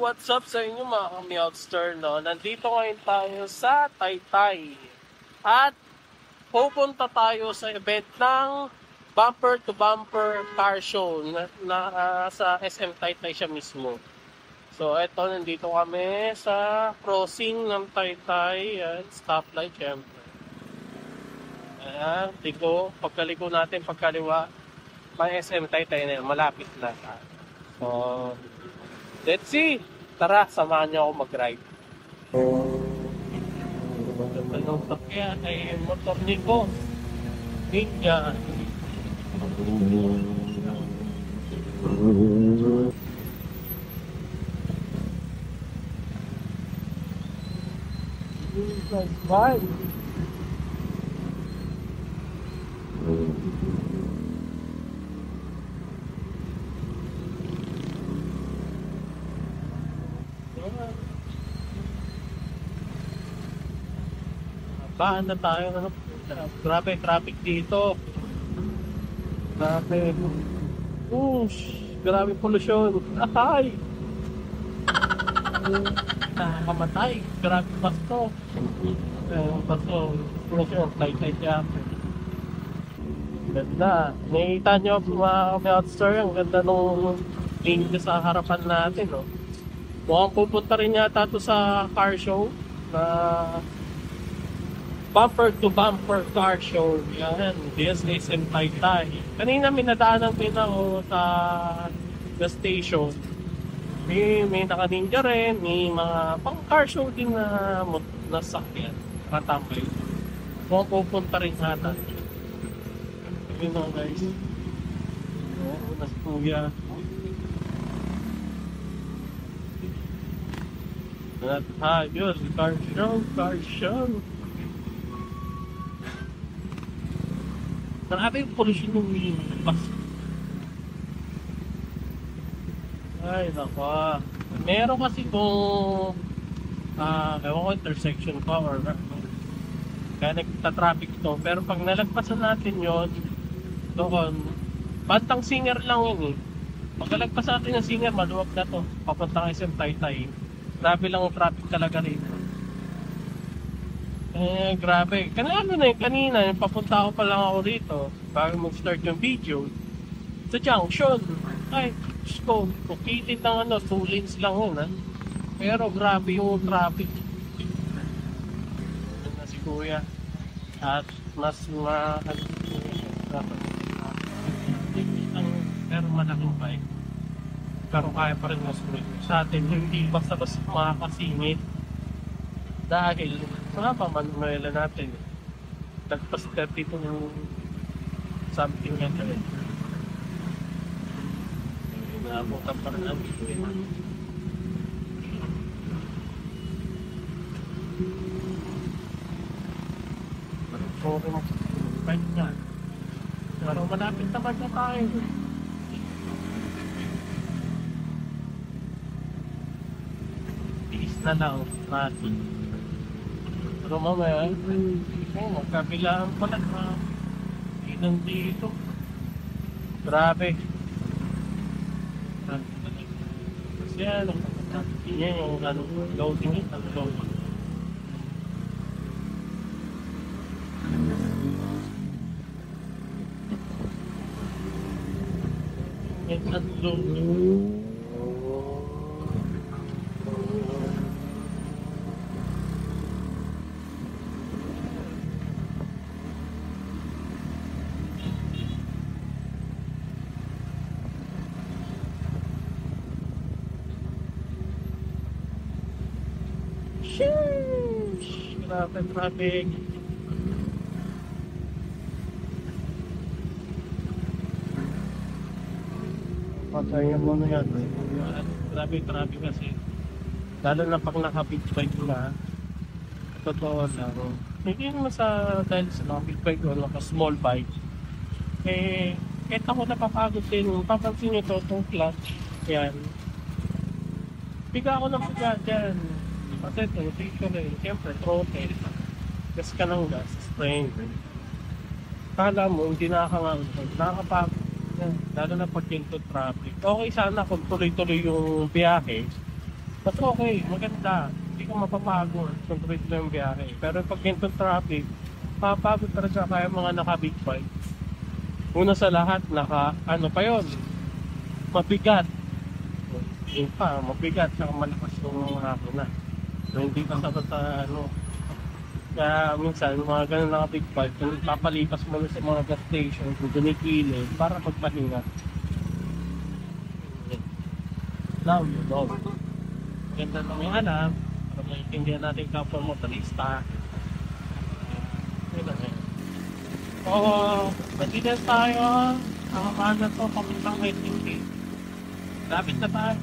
what's up sa inyo mga kami-outster, no? Nandito ngayon tayo sa Taytay. At pupunta tayo sa event ng Bumper to Bumper Car Show sa SM Taytay siya mismo. So eto, nandito kami sa crossing ng Taytay at stoplight syempre. Ayan, pagkaliko natin, pagkaliwa, may SM Taytay na yun, malapit na. So, let's see. Tara, samahan niyo ako mag-ride. Magandang sakyan ay motor ni Boss Ninja. Bye. Baan na tayo. Grabe traffic dito. Grabe. Grabe pollution. Ay! Nakakamatay. Grabe basto. Basto. Pollution. Light yan. Ganda. Nakikita nyo mga kami-outstore. Ang ganda nung link sa harapan natin. No? Mukhang pupunta rin yata ito sa car show na Bumper to Bumper Car Show. Yan, DSSM Taytay. Kanina minadaanan din ako sa the station. May naka-ninja rin, may mga pang car show din na sakyan, katambay. Kung pupunta rin ata. Yun na guys. Nas kuya. At yun, car show. Marami yung pollution ng bus. Ay, nako. Meron kasi kung ewan ko, intersection pa or kaya nagta-traffic to. Pero pag nalagpasan natin yon, doon, bantang Singer lang yun eh. Pag nalagpasan natin ng Singer, maluwag na to. Papunta ng SM Taytay. Grabe lang ang traffic talaga rin. Grabe. Kanina, papunta ako pa lang ako rito bago mag-start yung video. Sa junction. Ay, Diyos ko, located ng 2 lanes lang yun, ha. Pero grabe yung traffic. Yan na si Kuya. At mas pero malaking bike. Pero kaya pa rin masunod. Sa atin, hindi basta-basta makakasingit. Dahil mga pamanuela natin, nagpas 32 something yan rin. Naabutan pa rin ang video. Sorry mo sa niya. Pero malapit naman na tayo. Tiis na lang natin. Pero mamaya, magkabilaan pala na ilan dito. Grabe. Kasi yan yung loading yun, loading. Yan ang loading. Sheesh! Grabe traffic. Patayin mo na yan. Grabe traffic kasi. Lalo na pag naka-big bike na. Totoo lang. Hindi naman dahil sa naka-big bike o naka-small bike. Kahit ako napapagod din. Papansin nyo itong clutch. Yan. Piga ako ng piga dyan. Kasi ito, rotation eh. Siyempre, throttle. Gas ka ng gas, spring. Kala mo, hindi nakakapagod. Lalo na pag into traffic. Okay sana kung tuloy-tuloy yung biyahe. Mas okay, maganda. Hindi ka mapapagod kung tuwid lang yung biyahe. Pero pag ganitong traffic, mapapagod talaga kaya mga naka-big bike. Una sa lahat, ano pa yon, mabigat. Yun pa, mabigat, saka malakas yung makina. So, hindi ka sapat sa ano. Kaya minsan, mga ganun naka-big bike, papalipas mo na sa mga gas station, kung dunikilid, para magpahinga. Now, you know. Ganda lang yung alam, para maintindihan natin kapwa motorista. Yun lang eh. Oo, matigas tayo. Ang umaga to, papuntang kay Tinky. Lapit na tayo.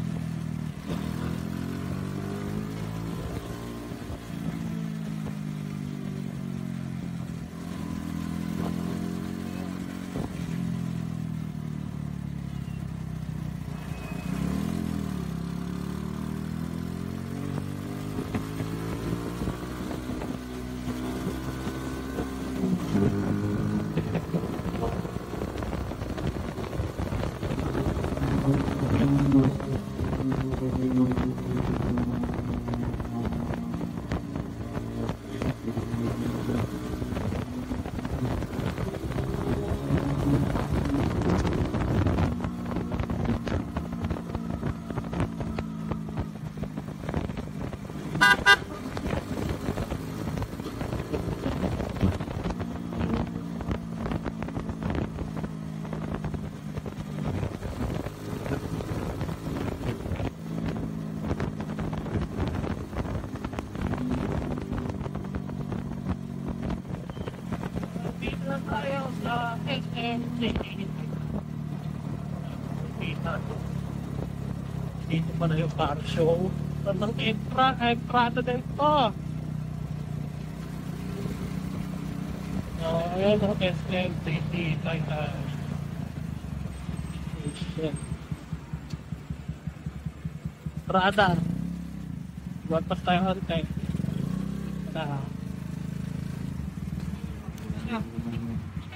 Dito na tayo sa SMC. Dito pa na yung car show. Tandang entrada din to. Ayan ang SMC. Entrada. Buwatas tayo hantay.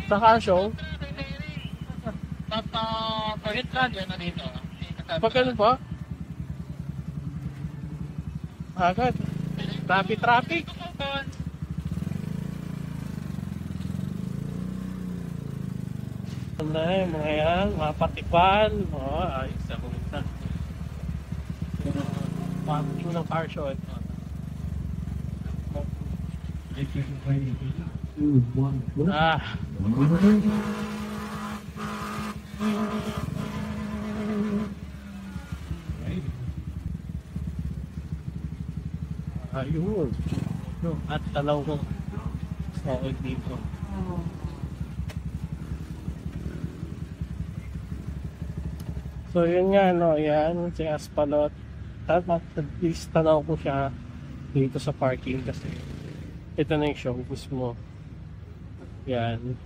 Sa car show? Pagit radio na dito. Pag ganun po? Agad. Traffic. Ano na yun, mga yan, mga patipan. Ayos ako isa. Parking ng car show. Ayun. At tanaw ko. Okay dito. So yun nga no, yan si Aspalot. At least tanaw ko siya dito sa parking kasi ito na yung show mismo. Yan.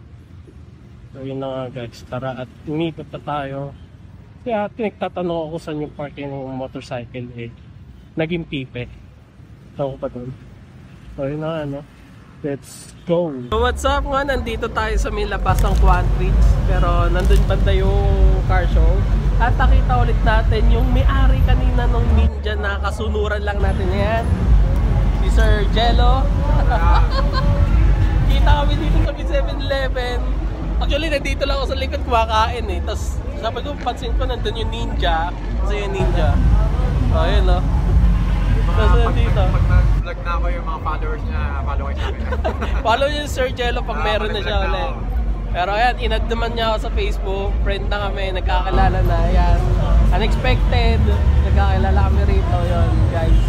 So yun na nga guys, tara at umikot na tayo. Kaya tinagtatanong ako saan yung parking ng motorcycle eh. Naging pipe. Saan ko pa dun? So yun na nga no. Let's go! So what's up nga? Nandito tayo sa may labas ng Quantridge. Pero nandun banda yung car show. At nakita ulit natin yung may-ari kanina nung Ninja na kasunuran lang natin yan. Si Sir Jello. Kita kami dito sa 7-Eleven. Actually, nandito lang ako sa likod kumakain eh. Tapos sabi ko, pansin ko nandun yung Ninja. Kasi yung Ninja. O, yun o. Tapos nandito. Pag nag-vlog na ako yung mga followers niya, follow kayo sa akin. Follow niyo si Sir Jello pag meron na siya ulit. Pero ayan, in-add naman niya ako sa Facebook. Friend na kami, nagkakilala na. Ayan. Unexpected. Nagkakilala kami rito. Yun, guys.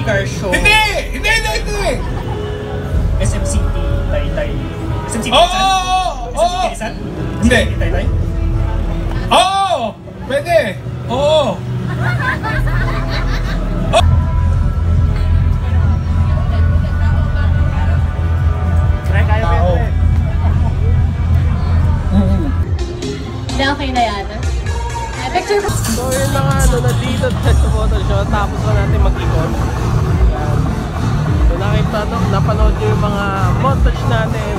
car show. Hindi! SM City, Taytay. SM City, Oo! Rizal? Oo! SM City, Rizal? Hindi. SM City, Taytay? Oo! Pwede! Oo! Kaya Tao. Hindi, okay na yan. Ay, picture ko. So yun na nga, nandito tayo sa photoshoot, tapos na natin mag-ikot. Yan. So nakita, napanood nyo yung mga montage natin,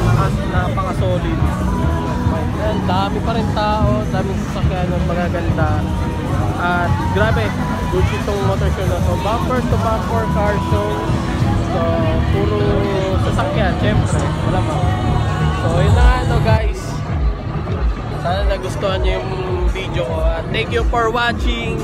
napaka-solid. Yan, dami pa rin tao, daming sasakyan ng magaganda. At grabe, good itong motor show na to. Bumper to bumper car show. So, puro sasakyan, syempre, wala ba? So yun na nga, guys. Sana nagustuhan nyo yung video ko. Thank you for watching.